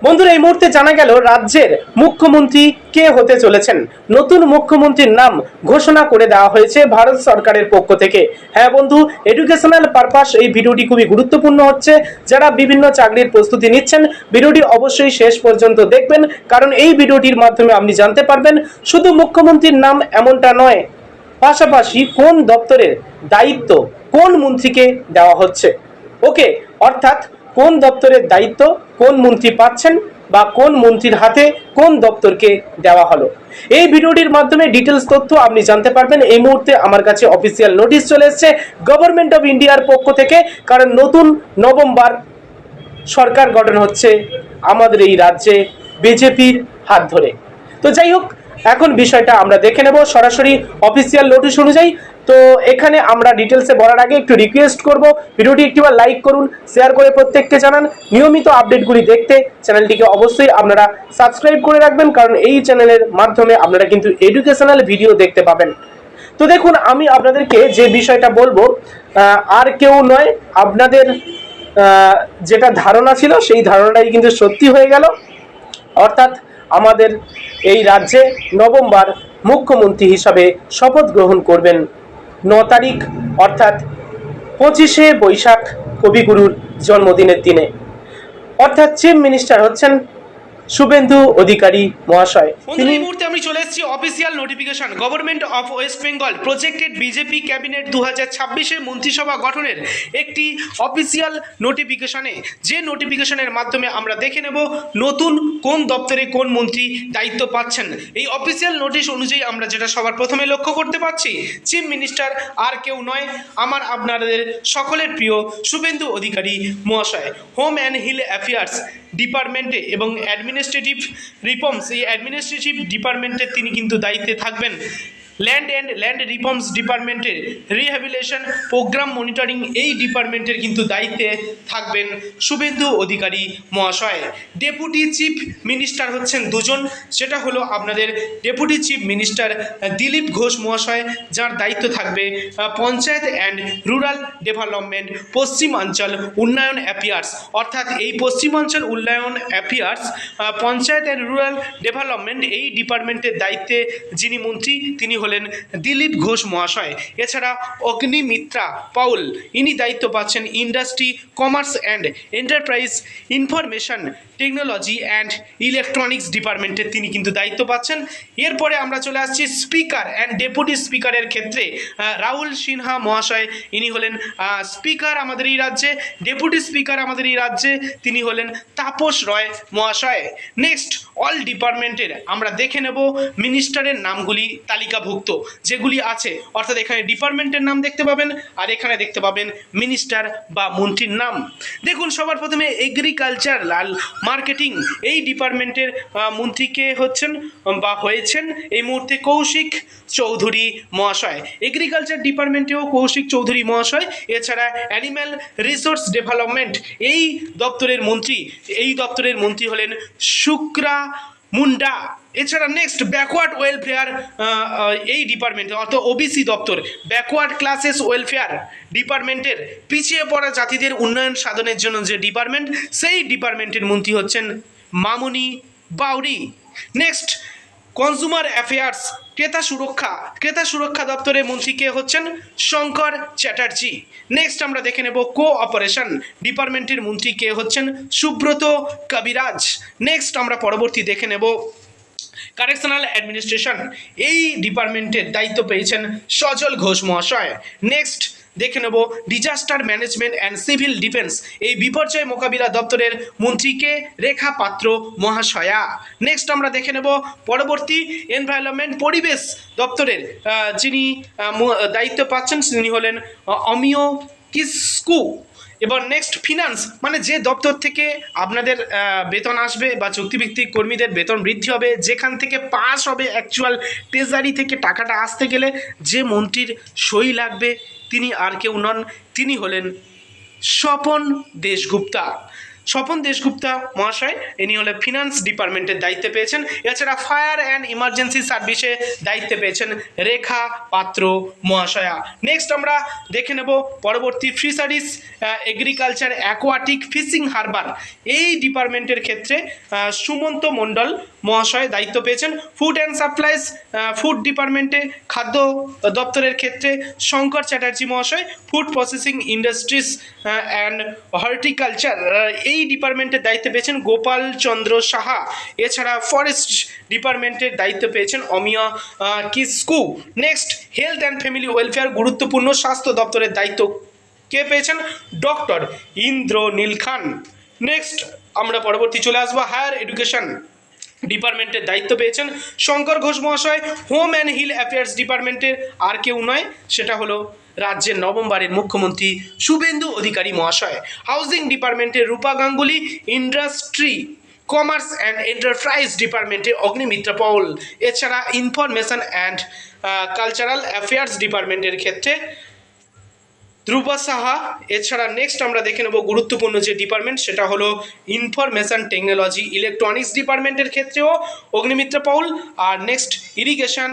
বন্ধুরা, এই মুহূর্তে জানা গেল রাজ্যের মুখ্যমন্ত্রী কে হতে চলেছেন। নতুন মুখ্যমন্ত্রীর নাম ঘোষণা করে দেওয়া হয়েছে ভারত সরকারের পক্ষ থেকে। হ্যাঁ বন্ধু, এডুকেশনাল পারপাস এই ভিডিওটি খুবই গুরুত্বপূর্ণ হচ্ছে। যারা বিভিন্ন চাকরির প্রস্তুতি নিচ্ছেন, ভিডিওটি অবশ্যই শেষ পর্যন্ত দেখবেন, কারণ এই ভিডিওটির মাধ্যমে আপনি জানতে পারবেন শুধু মুখ্যমন্ত্রীর নাম এমনটা নয়, পাশাপাশি কোন দপ্তরের দায়িত্ব কোন মন্ত্রীকে দেওয়া হচ্ছে। ওকে, অর্থাৎ কোন দপ্তরের দায়িত্ব কোন মন্ত্রী পাচ্ছেন বা কোন মন্ত্রীর হাতে কোন দপ্তরকে দেওয়া হলো, এই ভিডিওটির মাধ্যমে ডিটেলস তথ্য আপনি জানতে পারবেন। এই মুহূর্তে আমার কাছে অফিসিয়াল নোটিশ চলে এসেছে গভর্নমেন্ট অফ ইন্ডিয়ার পক্ষ থেকে, কারণ নতুন নভেম্বর সরকার গঠন হচ্ছে আমাদের এই রাজ্যে বিজেপির হাত ধরে। তো যাই হোক, এখন বিষয়টা আমরা দেখে নেব সরাসরি অফিসিয়াল নোটিশ অনুযায়ী। তো এখানে আমরা ডিটেলসে বলার আগে একটু রিকোয়েস্ট করব, ভিডিওটি একটিবার লাইক করুন, শেয়ার করে প্রত্যেককে জানান। নিয়মিত আপডেটগুলি দেখতে চ্যানেলটিকে অবশ্যই আপনারা সাবস্ক্রাইব করে রাখবেন, কারণ এই চ্যানেলের মাধ্যমে আপনারা কিন্তু এডুকেশনাল ভিডিও দেখতে পাবেন। তো দেখুন, আমি আপনাদেরকে যে বিষয়টা বলবো আর কেউ নয়, আপনাদের যেটা ধারণা ছিল সেই ধারণাটাই কিন্তু সত্যি হয়ে গেল। অর্থাৎ আমাদের এই রাজ্যে নভেম্বর মুখ্যমন্ত্রী হিসাবে শপথ গ্রহণ করবেন 9 তারিখ, অর্থাৎ 25শে বৈশাখ, কবিগুরুর জন্মদিনের দিনে। অর্থাৎ চিফ মিনিস্টার হচ্ছেন শুভেন্দু অধিকারী মহাশয়। তিনি এই মুহূর্তে আমি চলে এসেছি official notification government of West Bengal projected BJP cabinet 2026-এর মন্ত্রিসভা গঠনের একটি অফিসিয়াল নোটিফিকেশনে, যে নোটিফিকেশনের মাধ্যমে আমরা দেখে নেব নতুন কোন দপ্তরে কোন মন্ত্রী দায়িত্ব পাচ্ছেন। এই অফিসিয়াল নোটিশ অনুযায়ী আমরা যেটা সবার প্রথমে লক্ষ্য করতে পারছি, চিফ মিনিস্টার আর কেউ নয়, আমার আপনাদের সকলের প্রিয় শুভেন্দু অধিকারী মহাশয়। হোম অ্যান্ড হিল অ্যাফেয়ার্স ডিপার্টমেন্টে এবং অ্যাডমিনিস্ট্রেটিভ রিফর্মস, এই অ্যাডমিনিস্ট্রেটিভ ডিপার্টমেন্টে তিনি কিন্তু দায়িত্বে থাকবেন। ল্যান্ড রিফর্মস ডিপার্টমেন্টের রিহ্যাবিলিটেশন প্রোগ্রাম মনিটরিং, এই ডিপার্টমেন্টের কিন্তু দায়িত্বে থাকবেন শুভেন্দু অধিকারী মহাশয়। ডেপুটি চিফ মিনিস্টার হচ্ছেন দুজন, সেটা হলো আপনাদের deputy chief minister Dilip Ghosh মহাশয়, যার দায়িত্ব থাকবে পঞ্চায়েত অ্যান্ড রুরাল ডেভেলপমেন্ট পশ্চিমাঞ্চল উন্নয়ন অ্যাফেয়ার্স। অর্থাৎ এই পশ্চিমাঞ্চল উন্নয়ন affairs, panchayat and rural development, এই ডিপার্টমেন্টের দায়িত্বে যিনি মন্ত্রী তিনি হলেন দিলীপ ঘোষ মহাশয়। এছাড়া অগ্নিমিত্রা পাউল, ইনি দায়িত্ব পাচ্ছেন industry, commerce and enterprise, information technology and electronics ডিপার্টমেন্টের তিনি কিন্তু দায়িত্ব পাচ্ছেন। এরপরে আমরা চলে আসছি স্পিকার অ্যান্ড ডেপুটি স্পিকারের ক্ষেত্রে। রাহুল সিনহা মহাশয়, ইনি হলেন স্পিকার আমাদের এই রাজ্যে। ডেপুটি স্পিকার আমাদের এই রাজ্যে তিনি হলেন তাপস রয় মহাশয়। নেক্সট, অল ডিপার্টমেন্টের আমরা দেখে নেব মিনিস্টারের নামগুলি তালিকাভুক্ত যেগুলি আছে, অর্থাৎ এখানে ডিপার্টমেন্টের নাম দেখতে পাবেন আর এখানে দেখতে পাবেন মিনিস্টার বা মন্ত্রীর নাম। দেখুন, সবার প্রথমে এগ্রিকালচারাল মার্কেটিং, এই ডিপার্টমেন্টের মন্ত্রীকে হচ্ছেন বা হয়েছেন এই মুহূর্তে কৌশিক চৌধুরী মহাশয়। এগ্রিকালচার ডিপার্টমেন্টেও কৌশিক চৌধুরী মহাশয়। এছাড়া অ্যানিম্যাল রিসোর্স ডেভেলপমেন্ট, এই দপ্তরের মন্ত্রী হলেন শুক্রা মুন্ডা। এছাড়া নেক্সট, ব্যাকওয়ার্ড ওয়েলফেয়ার, এই ডিপার্টমেন্টে অর্থাৎ ওবিসি দপ্তর, ব্যাকওয়ার্ড ক্লাসেস ওয়েলফেয়ার ডিপার্টমেন্টের পিছিয়ে পড়া জাতিদের উন্নয়ন সাধনের জন্য যে ডিপার্টমেন্ট, সেই ডিপার্টমেন্টের মন্ত্রী হচ্ছেন মামুনি বাউরি। নেক্সট, কনজিউমার অ্যাফেয়ার্স, ক্রেতা সুরক্ষা দপ্তরের মন্ত্রী কে হচ্ছেন শঙ্কর চ্যাটার্জি। নেক্সট আমরা দেখে নেব কোঅপারেশন ডিপার্টমেন্টের মন্ত্রী কে হচ্ছেন সুব্রত কবিরাজ। নেক্সট আমরা পরবর্তী দেখে নেব কারেকশনাল অ্যাডমিনিস্ট্রেশন, এই ডিপার্টমেন্টের দায়িত্ব পেয়েছেন সজল ঘোষ মহাশয়। নেক্সট দেখে নেব disaster management and civil defence, এই বিপর্যয় মোকাবিলা দপ্তরের মন্ত্রীকে রেখা পাত্র মহাশয়া। নেক্সট আমরা দেখে নেব পরবর্তী এনভায়রনমেন্ট, পরিবেশ দপ্তরের যিনি দায়িত্ব পাচ্ছেন তিনি হলেন অমিয় কিস্কু। এবার নেক্সট, ফিনান্স, মানে যে দপ্তর থেকে আপনাদের বেতন আসবে বা চুক্তিভিত্তিক কর্মীদের বেতন বৃদ্ধি হবে, যেখান থেকে পাস হবে অ্যাকচুয়াল ট্রেজারি থেকে টাকাটা আসতে গেলে যে মন্ত্রীর সই লাগবে তিনি আর কেউ নন, তিনি হলেন স্বপন দেশগুপ্তা। স্বপন দেশগুপ্তা মহাশয়, ইনি হলে ফিনান্স ডিপার্টমেন্টের দায়িত্বে পেয়েছেন। এছাড়া ফায়ার অ্যান্ড ইমার্জেন্সি সার্ভিসে দায়িত্বে পেয়েছেন রেখা পাত্র মহাশয়া। নেক্সট আমরা দেখে নেব পরবর্তী fisheries, agriculture, aquatic, fishing, harbour এই ডিপার্টমেন্টের ক্ষেত্রে সুমন্ত মণ্ডল মহাশয় দায়িত্ব পেয়েছেন। ফুড অ্যান্ড সাপ্লাইজ, ফুড ডিপার্টমেন্টে খাদ্য দপ্তরের ক্ষেত্রে শঙ্কর চ্যাটার্জি মহাশয়। Food processing industries and horticulture এই ডিপার্টমেন্টের দায়িত্ব পেয়েছেন গোপাল চন্দ্র সাহা। এছাড়া ফরেস্ট ডিপার্টমেন্টের দায়িত্ব পেয়েছেন Amiya Kisku. Next health and family welfare, গুরুত্বপূর্ণ স্বাস্থ্য দপ্তরের দায়িত্ব কে পেয়েছেন? ডক্টর ইন্দ্রনীল খান। নেক্সট আমরা পরবর্তী চলে আসবো হায়ার এডুকেশন ডিপার্টমেন্টের দায়িত্ব পেয়েছেন শঙ্কর ঘোষ মহাশয়। হোম অ্যান্ড হিল অ্যাফেয়ার্স ডিপার্টমেন্টের আর কেউ নয়, সেটা হলো রাজ্যের নবমবারের মুখ্যমন্ত্রী শুভেন্দু অধিকারী মহাশয়। হাউজিং ডিপার্টমেন্টের Rupa Ganguly. Industry, commerce and enterprise ডিপার্টমেন্টে অগ্নিমিত্রা পল। এছাড়া ইনফরমেশন অ্যান্ড কালচারাল অ্যাফেয়ার্স ডিপার্টমেন্টের ক্ষেত্রে ধ্রুব সাহা। এছাড়া নেক্সট আমরা দেখে নেব গুরুত্বপূর্ণ যে ডিপার্টমেন্ট, সেটা হলো ইনফরমেশন টেকনোলজি ইলেকট্রনিক্স ডিপার্টমেন্টের ক্ষেত্রেও অগ্নিমিত্রা পৌল। আর নেক্সট ইরিগেশন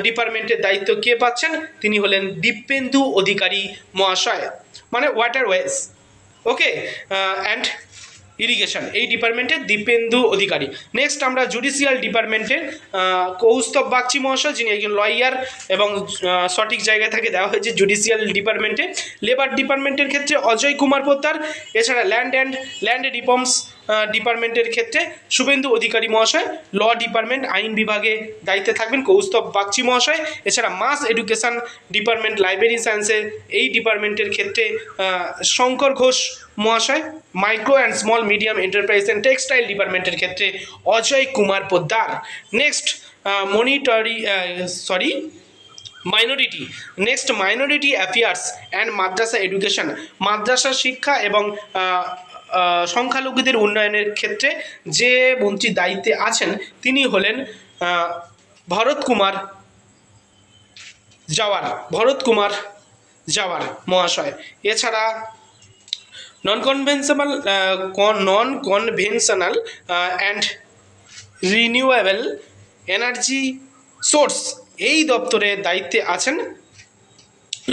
ডিপার্টমেন্টের দায়িত্ব কে পাচ্ছেন? তিনি হলেন দীপেন্দু অধিকারী মহাশয়, মানে ওয়াটারওয়েজ, ওকে, অ্যান্ড ইরিগেশন এই ডিপার্টমেন্টের দীপেন্দু অধিকারী। নেক্সট আমরা জুডিশিয়াল ডিপার্টমেন্টের কৌস্তব বাগচি মহাশয়, যিনি একজন লয়ার এবং সঠিক জায়গায় থেকে দেওয়া হয়েছে জুডিশিয়াল ডিপার্টমেন্টে। লেবার ডিপার্টমেন্টের ক্ষেত্রে অজয় কুমার পোদ্দার। এছাড়া ল্যান্ড রিফর্মস ডিপার্টমেন্টের ক্ষেত্রে শুভেন্দু অধিকারী মহাশয়। ল ডিপার্টমেন্ট, আইন বিভাগে দায়িত্বে থাকবেন কৌস্তব বাগচি মহাশয়। এছাড়া মাস এডুকেশন ডিপার্টমেন্ট, লাইব্রেরি সায়েন্সের এই ডিপার্টমেন্টের ক্ষেত্রে শঙ্কর ঘোষ মহাশয়। Micro and small medium enterprise and textile ডিপার্টমেন্টের ক্ষেত্রে Ajay Kumar Poddar. Next minority, next minority affairs and madrasa education, মাদ্রাসা শিক্ষা এবং সংখ্যালঘুদের উন্নয়নের ক্ষেত্রে যে মন্ত্রী দায়িত্বে আছেন তিনি হলেন ভরত কুমার জাওয়ার মহাশয়। এছাড়া নন conventional and renewable energy source এই দপ্তরের দায়িত্বে আছেন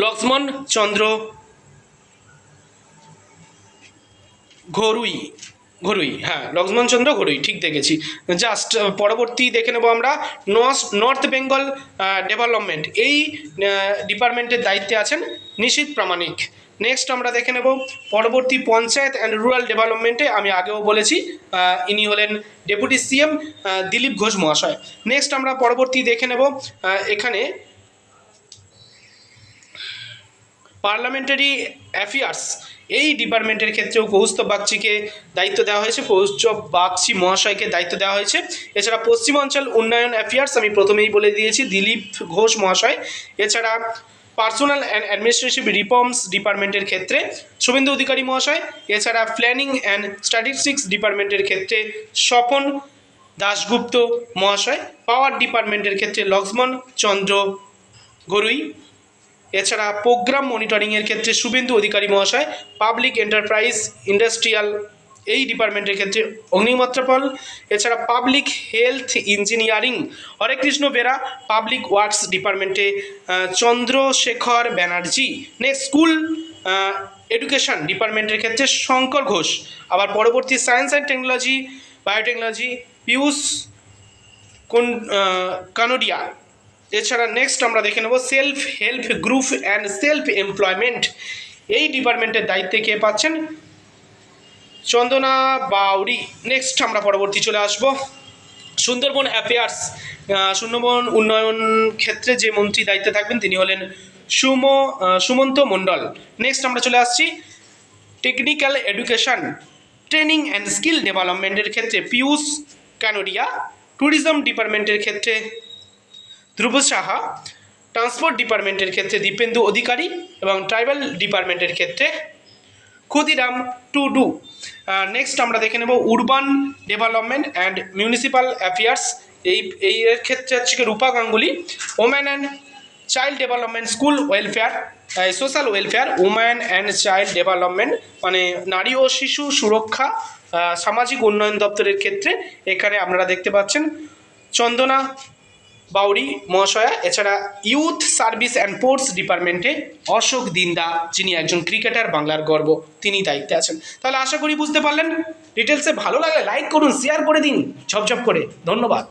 লক্ষ্মণ চন্দ্র ঘরুই, লক্ষ্মণ চন্দ্র ঘরুই, ঠিক দেখেছি। জাস্ট পরবর্তী দেখে নেব আমরা নর্থ বেঙ্গল ডেভেলপমেন্ট এই ডিপার্টমেন্টের দায়িত্বে আছেন নিশীথ প্রামাণিক। নেক্সট আমরা দেখে নেব পরবর্তী পঞ্চায়েত অ্যান্ড রুরাল ডেভেলপমেন্টে, আমি আগেও বলেছি ইনি হলেন ডেপুটি সিএম দিলীপ ঘোষ মহাশয়। নেক্সট আমরা পরবর্তী দেখে নেব এখানে পার্লামেন্টারি অ্যাফেয়ার্স এই ডিপার্টমেন্টের ক্ষেত্রেও কৌস্তব বাগচিকে দায়িত্ব দেওয়া হয়েছে, কৌস্তব বাগচি মহাশয়কে দায়িত্ব দেওয়া হয়েছে। এছাড়া পশ্চিমাঞ্চল উন্নয়ন অ্যাফেয়ার্স আমি প্রথমেই বলে দিয়েছি দিলীপ ঘোষ মহাশয়। এছাড়া পার্সোনাল অ্যান্ড অ্যাডমিনিস্ট্রেটিভ রিফর্মস ডিপার্টমেন্টের ক্ষেত্রে শুভেন্দু অধিকারী মহাশয়। এছাড়া প্ল্যানিং অ্যান্ড স্ট্যাটিস্টিক্স ডিপার্টমেন্টের ক্ষেত্রে স্বপন দাশগুপ্ত মহাশয়। পাওয়ার ডিপার্টমেন্টের ক্ষেত্রে লক্ষ্মণ চন্দ্র ঘরুই। এছাড়া প্রোগ্রাম মনিটরিংয়ের ক্ষেত্রে শুভেন্দু অধিকারী মহাশয়। পাবলিক এন্টারপ্রাইজ ইন্ডাস্ট্রিয়াল এই ডিপার্টমেন্টের ক্ষেত্রে অগ্নিমিত্রা পল। এছাড়া public health engineering Harekrishna Bera. Public works ডিপার্টমেন্টে Chandrasekhar Banerjee. Next school education ডিপার্টমেন্টের ক্ষেত্রে শঙ্কর ঘোষ। আবার পরবর্তী science and technology biotechnology Piyush Kanodia. এছাড়া নেক্সট আমরা দেখে নেব self help group and self employment এই ডিপার্টমেন্টের দায়িত্বে কে পাচ্ছেন? চন্দনা বাউরি। নেক্সট আমরা পরবর্তী চলে আসব সুন্দরবন অ্যাফেয়ার্স, সুন্দরবন উন্নয়ন ক্ষেত্রে যে মন্ত্রী দায়িত্বে থাকবেন তিনি হলেন সুমন্ত মণ্ডল। নেক্সট আমরা চলে আসছি technical education training and skill ডেভেলপমেন্টের ক্ষেত্রে পীয়ূষ কানোডিয়া। ট্যুরিজম ডিপার্টমেন্টের ক্ষেত্রে ধ্রুব সাহা। ট্রান্সপোর্ট ডিপার্টমেন্টের ক্ষেত্রে দীপেন্দু অধিকারী এবং ট্রাইবাল ডিপার্টমেন্টের ক্ষেত্রে ক্ষুদিরাম টুডু। নেক্সট আমরা দেখে নেব urban development and municipal affairs এই এর ক্ষেত্রে হচ্ছে Rupa Ganguly. Woman and child development school welfare social welfare woman and child development মানে নারী ও শিশু সুরক্ষা সামাজিক উন্নয়ন দপ্তরের ক্ষেত্রে এখানে আপনারা দেখতে পাচ্ছেন চন্দনা বাউরি মহাশয়া, এছাড়া ইউথ সার্ভিস অ্যান্ড স্পোর্টস ডিপার্টমেন্টে অশোক দিন্দা, যিনি একজন ক্রিকেটার, বাংলার গর্ব, তিনি দায়িত্বে আছেন। তাহলে আশা করি বুঝতে পারলেন। ডিটেলসে ভালো লাগলে লাইক করুন, শেয়ার করে দিন ঝপঝপ করে। ধন্যবাদ।